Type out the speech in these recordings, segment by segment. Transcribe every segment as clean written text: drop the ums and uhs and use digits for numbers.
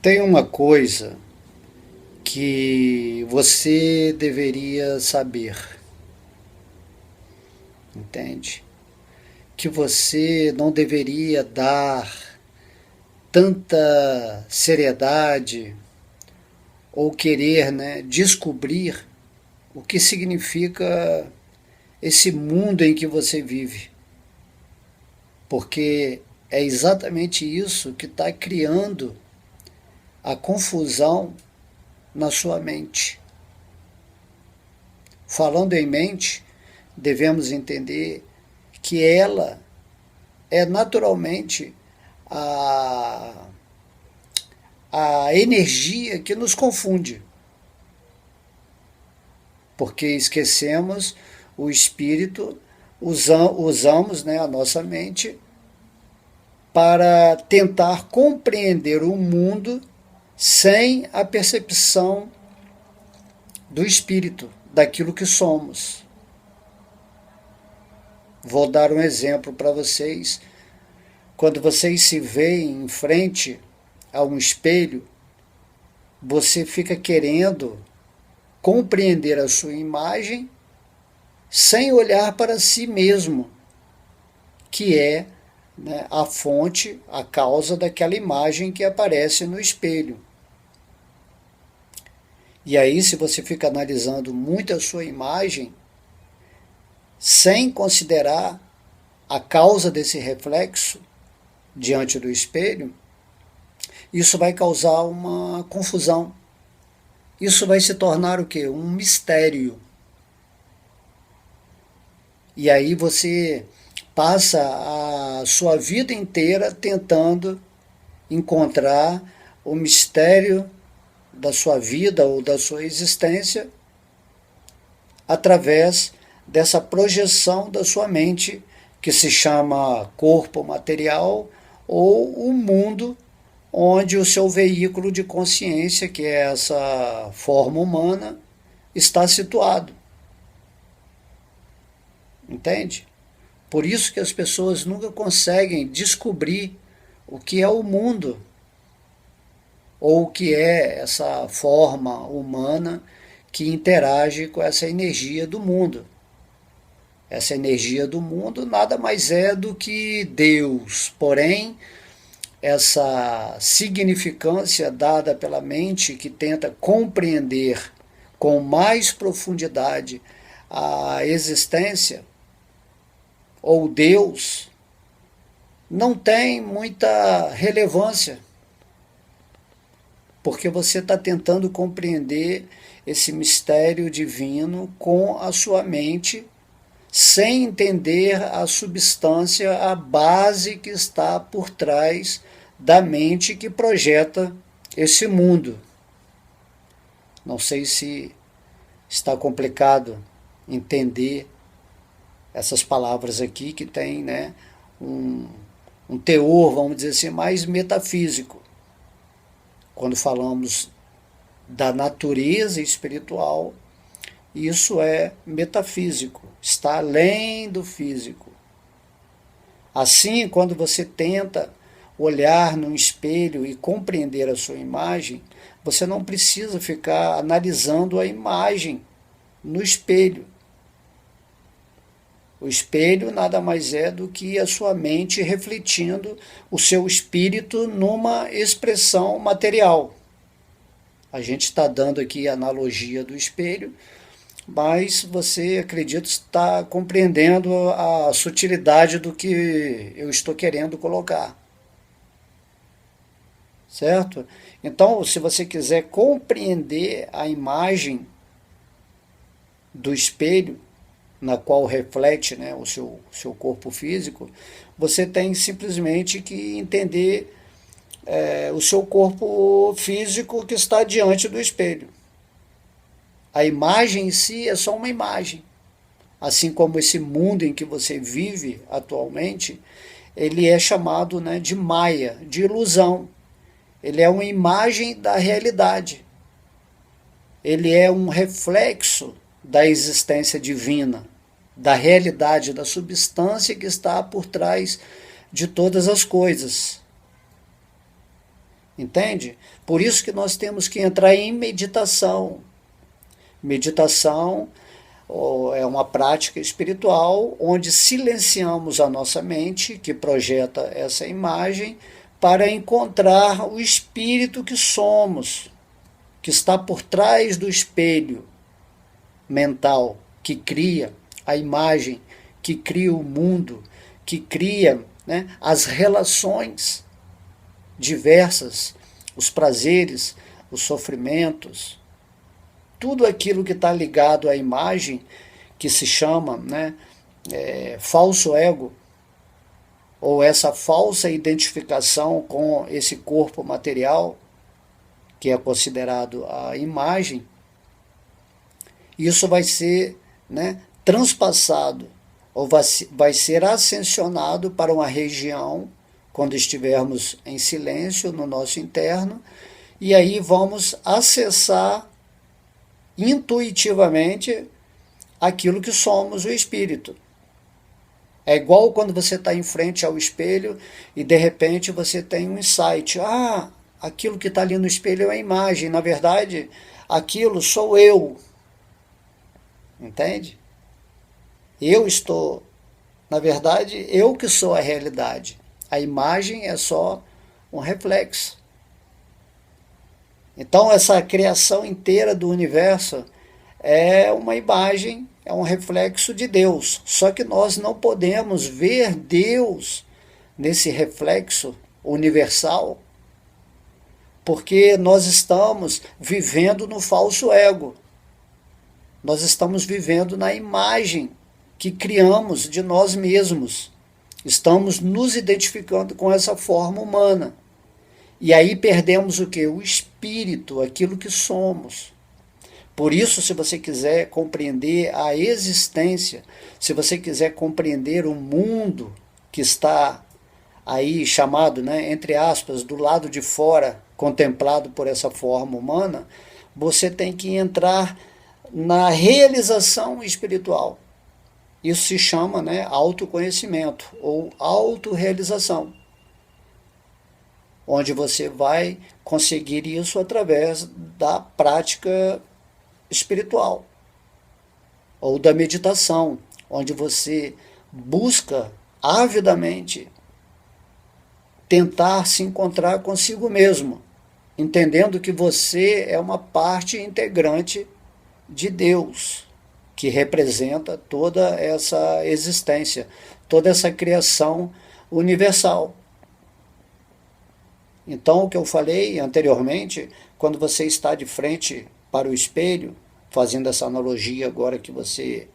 Tem uma coisa que você deveria saber, entende? Que você não deveria dar tanta seriedade ou querer, né, descobrir o que significa esse mundo em que você vive. Porque é exatamente isso que está criando a confusão na sua mente. Falando em mente, devemos entender que ela é naturalmente a, a energia que nos confunde, porque esquecemos o espírito, usamos, né, a nossa mente para tentar compreender o mundo sem a percepção do espírito, daquilo que somos. Vou dar um exemplo para vocês. Quando vocês se veem em frente a um espelho, você fica querendo compreender a sua imagem sem olhar para si mesmo, que é, né, a fonte, a causa daquela imagem que aparece no espelho. E aí, se você fica analisando muito a sua imagem, sem considerar a causa desse reflexo diante do espelho, isso vai causar uma confusão. Isso vai se tornar o quê? Um mistério. E aí você passa a sua vida inteira tentando encontrar o mistério da sua vida ou da sua existência através dessa projeção da sua mente que se chama corpo material ou o mundo onde o seu veículo de consciência, que é essa forma humana, está situado. Entende? Por isso que as pessoas nunca conseguem descobrir o que é o mundo ou o que é essa forma humana que interage com essa energia do mundo. Essa energia do mundo nada mais é do que Deus, porém, essa significância dada pela mente que tenta compreender com mais profundidade a existência ou Deus não tem muita relevância, porque você está tentando compreender esse mistério divino com a sua mente, sem entender a substância, a base que está por trás da mente que projeta esse mundo. Não sei se está complicado entender essas palavras aqui que tem, né, um teor, vamos dizer assim, mais metafísico. Quando falamos da natureza espiritual, isso é metafísico, está além do físico. Assim, quando você tenta olhar no espelho e compreender a sua imagem, você não precisa ficar analisando a imagem no espelho. O espelho nada mais é do que a sua mente refletindo o seu espírito numa expressão material. A gente está dando aqui a analogia do espelho, mas você, acredito, está compreendendo a sutilidade do que eu estou querendo colocar. Certo? Então, se você quiser compreender a imagem do espelho, na qual reflete, né, o seu corpo físico, você tem simplesmente que entender o seu corpo físico que está diante do espelho. A imagem em si é só uma imagem. Assim como esse mundo em que você vive atualmente, ele é chamado, né, de Maya, de ilusão. Ele é uma imagem da realidade. Ele é um reflexo da existência divina, da realidade, da substância que está por trás de todas as coisas. Entende? Por isso que nós temos que entrar em meditação. Meditação é uma prática espiritual onde silenciamos a nossa mente, que projeta essa imagem, para encontrar o espírito que somos, que está por trás do espelho mental, que cria a imagem, que cria o mundo, que cria, né, as relações diversas, os prazeres, os sofrimentos, tudo aquilo que está ligado à imagem, que se chama, né, falso ego, ou essa falsa identificação com esse corpo material, que é considerado a imagem, isso vai ser, né, transpassado, ou vai ser ascensionado para uma região, quando estivermos em silêncio no nosso interno, e aí vamos acessar intuitivamente aquilo que somos, o espírito. É igual quando você está em frente ao espelho e de repente você tem um insight. Ah, aquilo que está ali no espelho é a imagem. Na verdade, aquilo sou eu. Entende? Eu estou, na verdade, eu que sou a realidade. A imagem é só um reflexo. Então, essa criação inteira do universo é uma imagem, é um reflexo de Deus. Só que nós não podemos ver Deus nesse reflexo universal, porque nós estamos vivendo no falso ego. Nós estamos vivendo na imagem que criamos de nós mesmos. Estamos nos identificando com essa forma humana. E aí perdemos o quê? O espírito, aquilo que somos. Por isso, se você quiser compreender a existência, se você quiser compreender o mundo que está aí chamado, né, entre aspas, do lado de fora, contemplado por essa forma humana, você tem que entrar na realização espiritual. Isso se chama, né, autoconhecimento ou autorrealização, onde você vai conseguir isso através da prática espiritual ou da meditação, onde você busca avidamente tentar se encontrar consigo mesmo, entendendo que você é uma parte integrante de Deus, que representa toda essa existência, toda essa criação universal. Então, o que eu falei anteriormente, quando você está de frente para o espelho, fazendo essa analogia agora que você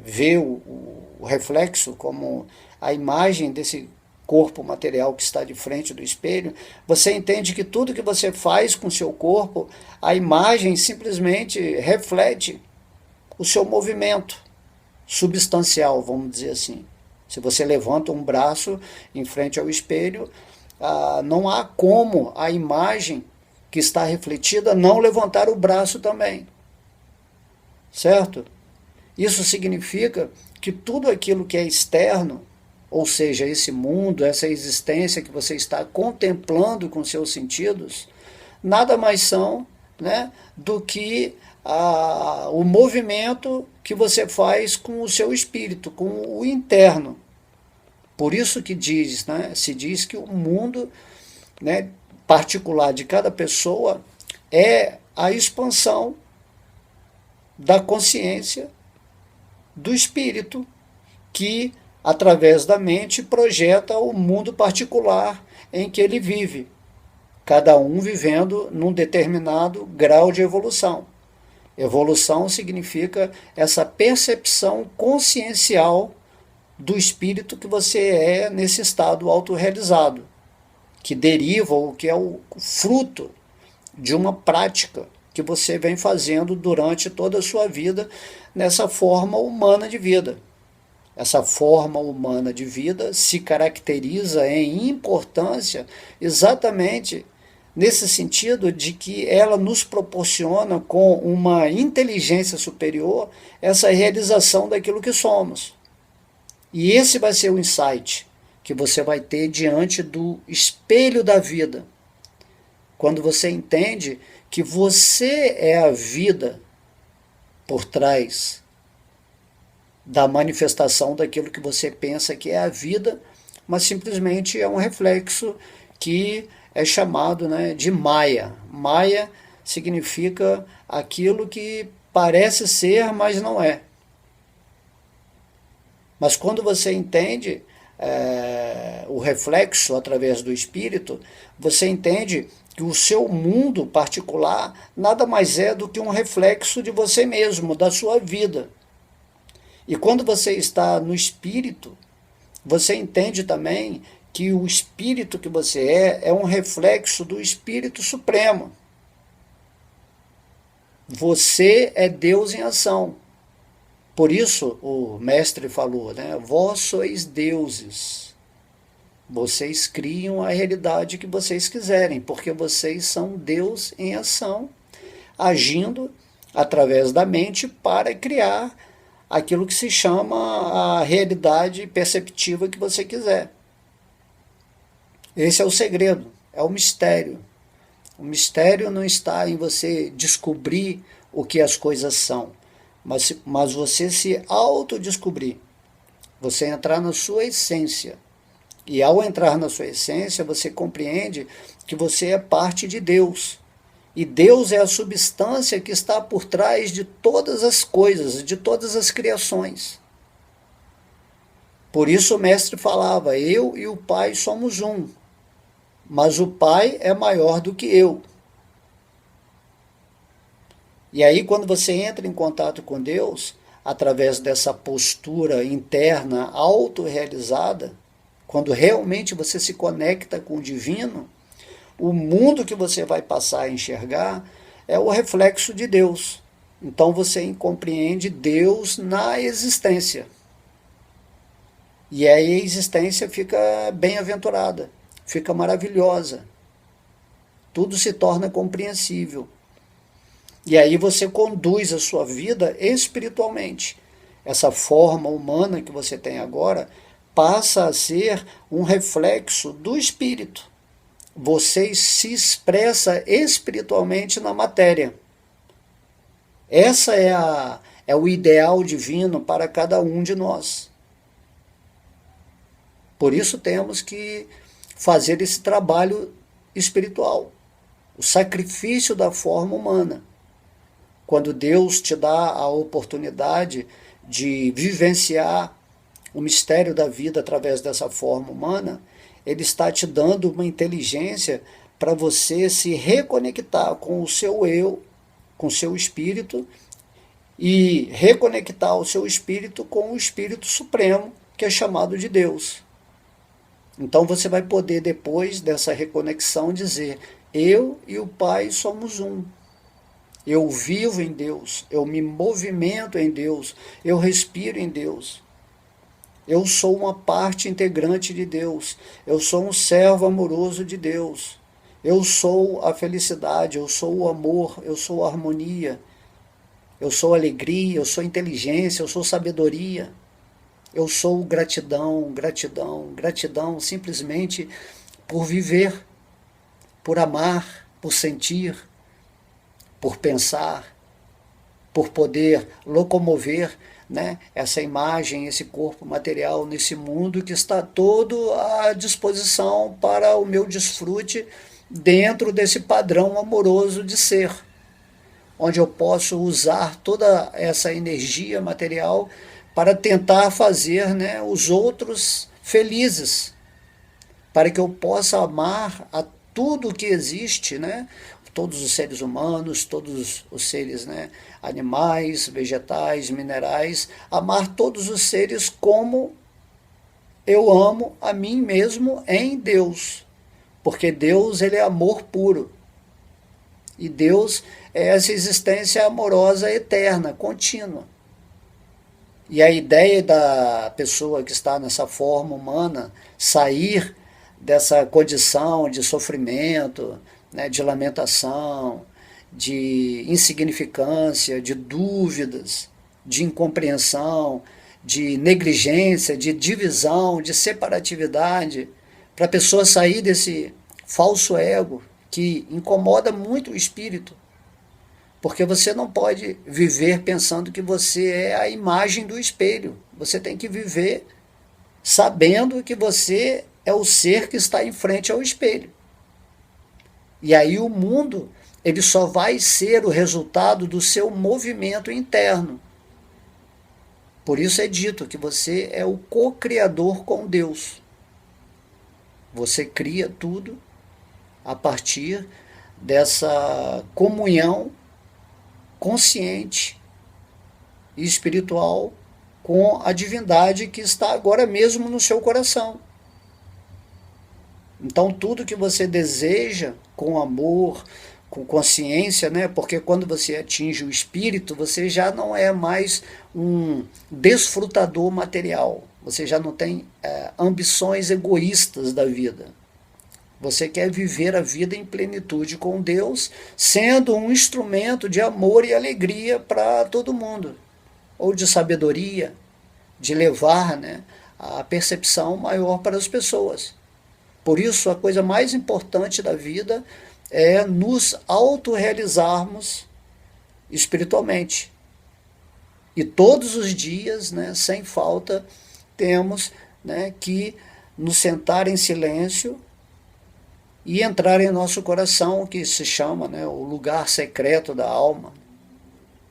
vê o reflexo como a imagem desse corpo material que está de frente do espelho, você entende que tudo que você faz com o seu corpo, a imagem simplesmente reflete o seu movimento substancial, vamos dizer assim. Se você levanta um braço em frente ao espelho, não há como a imagem que está refletida não levantar o braço também. Certo? Isso significa que tudo aquilo que é externo, ou seja, esse mundo, essa existência que você está contemplando com seus sentidos, nada mais são, né, do que o movimento que você faz com o seu espírito, com o interno. Por isso que se diz que o mundo, né, particular de cada pessoa é a expansão da consciência do espírito que, através da mente, projeta o mundo particular em que ele vive, cada um vivendo num determinado grau de evolução. Evolução significa essa percepção consciencial do espírito que você é nesse estado autorrealizado, que deriva ou que é o fruto de uma prática que você vem fazendo durante toda a sua vida nessa forma humana de vida. Essa forma humana de vida se caracteriza em importância exatamente nesse sentido de que ela nos proporciona, com uma inteligência superior, essa realização daquilo que somos. E esse vai ser o insight que você vai ter diante do espelho da vida, quando você entende que você é a vida por trás da manifestação daquilo que você pensa que é a vida, mas simplesmente é um reflexo que é chamado, né, de Maya. Maya significa aquilo que parece ser, mas não é. Mas quando você entende o reflexo através do espírito, você entende que o seu mundo particular nada mais é do que um reflexo de você mesmo, da sua vida. E quando você está no espírito, você entende também que o espírito que você é um reflexo do Espírito Supremo. Você é Deus em ação. Por isso o mestre falou, né? Vós sois deuses. Vocês criam a realidade que vocês quiserem, porque vocês são Deus em ação, agindo através da mente para criar aquilo que se chama a realidade perceptiva que você quiser. Esse é o segredo, é o mistério. O mistério não está em você descobrir o que as coisas são, mas você se autodescobrir, você entrar na sua essência. E ao entrar na sua essência, você compreende que você é parte de Deus. E Deus é a substância que está por trás de todas as coisas, de todas as criações. Por isso o mestre falava, eu e o Pai somos um, mas o Pai é maior do que eu. E aí quando você entra em contato com Deus, através dessa postura interna autorrealizada, quando realmente você se conecta com o divino, o mundo que você vai passar a enxergar é o reflexo de Deus. Então você compreende Deus na existência. E aí a existência fica bem-aventurada, fica maravilhosa. Tudo se torna compreensível. E aí você conduz a sua vida espiritualmente. Essa forma humana que você tem agora passa a ser um reflexo do espírito. Você se expressa espiritualmente na matéria. Essa é o ideal divino para cada um de nós. Por isso temos que fazer esse trabalho espiritual, o sacrifício da forma humana. Quando Deus te dá a oportunidade de vivenciar o mistério da vida através dessa forma humana, Ele está te dando uma inteligência para você se reconectar com o seu eu, com o seu espírito, e reconectar o seu espírito com o Espírito Supremo, que é chamado de Deus. Então você vai poder, depois dessa reconexão, dizer, eu e o Pai somos um. Eu vivo em Deus, eu me movimento em Deus, eu respiro em Deus. Eu sou uma parte integrante de Deus, eu sou um servo amoroso de Deus. Eu sou a felicidade, eu sou o amor, eu sou a harmonia, eu sou alegria, eu sou inteligência, eu sou sabedoria. Eu sou gratidão, gratidão, gratidão simplesmente por viver, por amar, por sentir, por pensar, por poder locomover, né, essa imagem, esse corpo material nesse mundo que está todo à disposição para o meu desfrute dentro desse padrão amoroso de ser, onde eu posso usar toda essa energia material para tentar fazer, né, os outros felizes, para que eu possa amar a tudo que existe, né, todos os seres humanos, todos os seres, né, animais, vegetais, minerais, amar todos os seres como eu amo a mim mesmo em Deus, porque Deus, ele é amor puro, e Deus é essa existência amorosa eterna, contínua. E a ideia da pessoa que está nessa forma humana sair dessa condição de sofrimento, né, de lamentação, de insignificância, de dúvidas, de incompreensão, de negligência, de divisão, de separatividade, para a pessoa sair desse falso ego, que incomoda muito o espírito, porque você não pode viver pensando que você é a imagem do espelho. Você tem que viver sabendo que você é o ser que está em frente ao espelho. E aí o mundo, ele só vai ser o resultado do seu movimento interno. Por isso é dito que você é o co-criador com Deus. Você cria tudo a partir dessa comunhão consciente e espiritual com a divindade que está agora mesmo no seu coração. Então tudo que você deseja com amor, com consciência, né? Porque quando você atinge o espírito, você já não é mais um desfrutador material. Você já não tem ambições egoístas da vida. Você quer viver a vida em plenitude com Deus, sendo um instrumento de amor e alegria para todo mundo. Ou de sabedoria, de levar, né, a percepção maior para as pessoas. Por isso, a coisa mais importante da vida é nos autorrealizarmos espiritualmente. E todos os dias, né, sem falta, temos, né, que nos sentar em silêncio e entrar em nosso coração, que se chama, né, o lugar secreto da alma.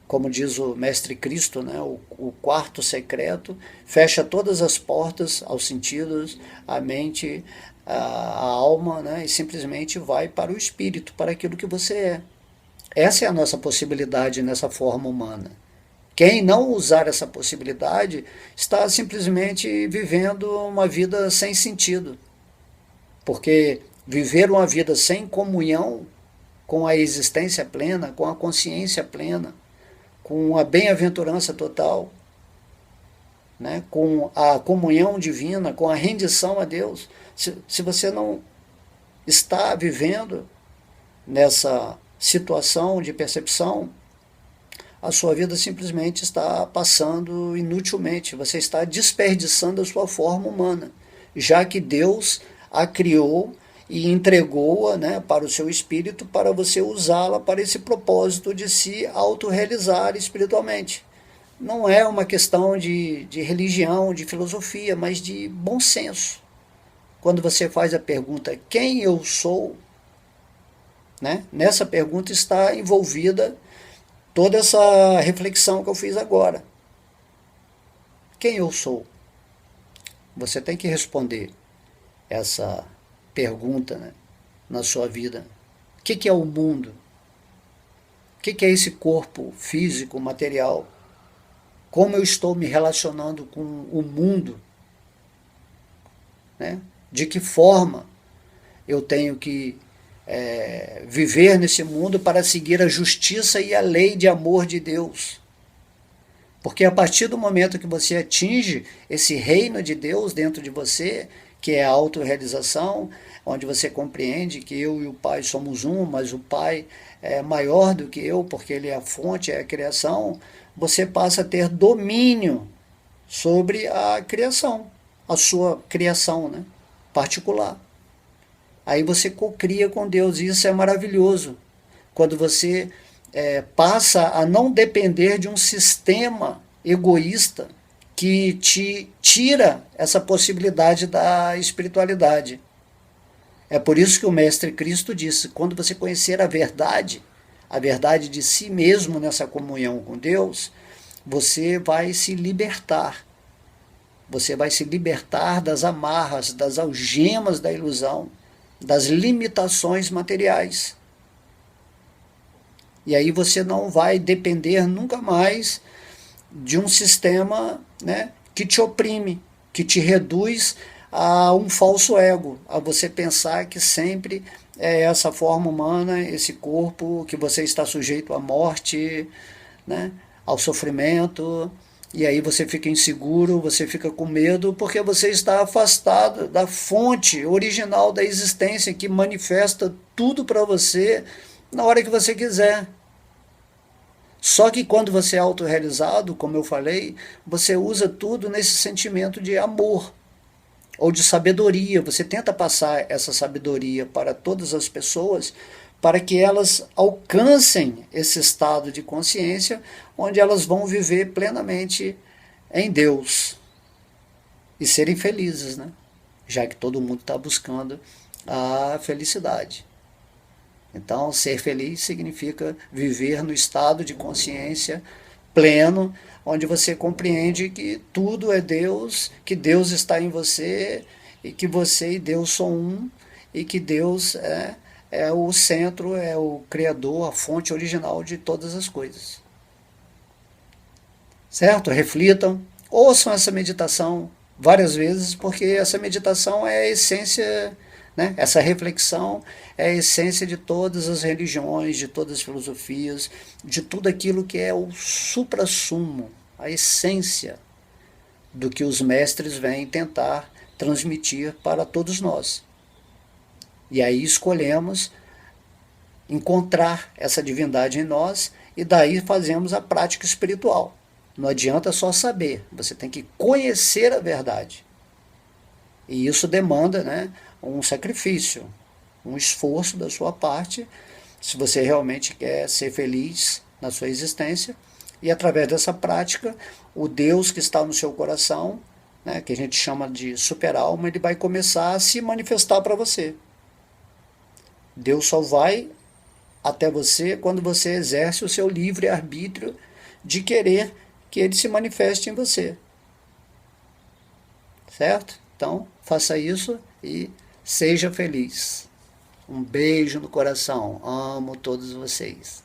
Como diz o Mestre Cristo, né, o quarto secreto, fecha todas as portas aos sentidos, à mente, a alma, né, e simplesmente vai para o espírito, para aquilo que você é. Essa é a nossa possibilidade nessa forma humana. Quem não usar essa possibilidade está simplesmente vivendo uma vida sem sentido. Porque viver uma vida sem comunhão com a existência plena, com a consciência plena, com a bem-aventurança total, né, com a comunhão divina, com a rendição a Deus, se você não está vivendo nessa situação de percepção, a sua vida simplesmente está passando inutilmente, você está desperdiçando a sua forma humana, já que Deus a criou e entregou-a, né, para o seu espírito, para você usá-la para esse propósito de se autorrealizar espiritualmente. Não é uma questão de religião, de filosofia, mas de bom senso. Quando você faz a pergunta, quem eu sou? Né, nessa pergunta está envolvida toda essa reflexão que eu fiz agora. Quem eu sou? Você tem que responder essa pergunta, né, na sua vida. O que é o mundo? O que é esse corpo físico, material? Como eu estou me relacionando com o mundo? Né? De que forma eu tenho que viver nesse mundo para seguir a justiça e a lei de amor de Deus? Porque a partir do momento que você atinge esse reino de Deus dentro de você, que é a autorrealização, onde você compreende que eu e o Pai somos um, mas o Pai é maior do que eu, porque Ele é a fonte, é a criação, você passa a ter domínio sobre a criação, a sua criação, né, particular. Aí você cocria com Deus, e isso é maravilhoso, quando você passa a não depender de um sistema egoísta que te tira essa possibilidade da espiritualidade. É por isso que o Mestre Cristo disse, quando você conhecer a verdade de si mesmo nessa comunhão com Deus, você vai se libertar. Você vai se libertar das amarras, das algemas da ilusão, das limitações materiais. E aí você não vai depender nunca mais de um sistema, né, que te oprime, que te reduz a um falso ego, a você pensar que sempre é essa forma humana, esse corpo, que você está sujeito à morte, né, ao sofrimento, e aí você fica inseguro, você fica com medo, porque você está afastado da fonte original da existência, que manifesta tudo para você na hora que você quiser. Só que quando você é autorrealizado, como eu falei, você usa tudo nesse sentimento de amor. ou de sabedoria. Você tenta passar essa sabedoria para todas as pessoas, para que elas alcancem esse estado de consciência, onde elas vão viver plenamente em Deus e serem felizes, né? Já que todo mundo está buscando a felicidade. Então, ser feliz significa viver no estado de consciência pleno, onde você compreende que tudo é Deus, que Deus está em você, e que você e Deus são um, e que Deus é o centro, é o criador, a fonte original de todas as coisas. Certo? Reflitam, ouçam essa meditação várias vezes, porque essa meditação é a essência, né? Essa reflexão é a essência de todas as religiões, de todas as filosofias, de tudo aquilo que é o suprassumo, a essência do que os mestres vêm tentar transmitir para todos nós. E aí escolhemos encontrar essa divindade em nós e daí fazemos a prática espiritual. Não adianta só saber, você tem que conhecer a verdade. E isso demanda, né, um sacrifício, um esforço da sua parte, se você realmente quer ser feliz na sua existência. E através dessa prática, o Deus que está no seu coração, né, que a gente chama de super-alma, ele vai começar a se manifestar para você. Deus só vai até você quando você exerce o seu livre-arbítrio de querer que ele se manifeste em você. Certo? Então, faça isso e seja feliz. Um beijo no coração. Amo todos vocês.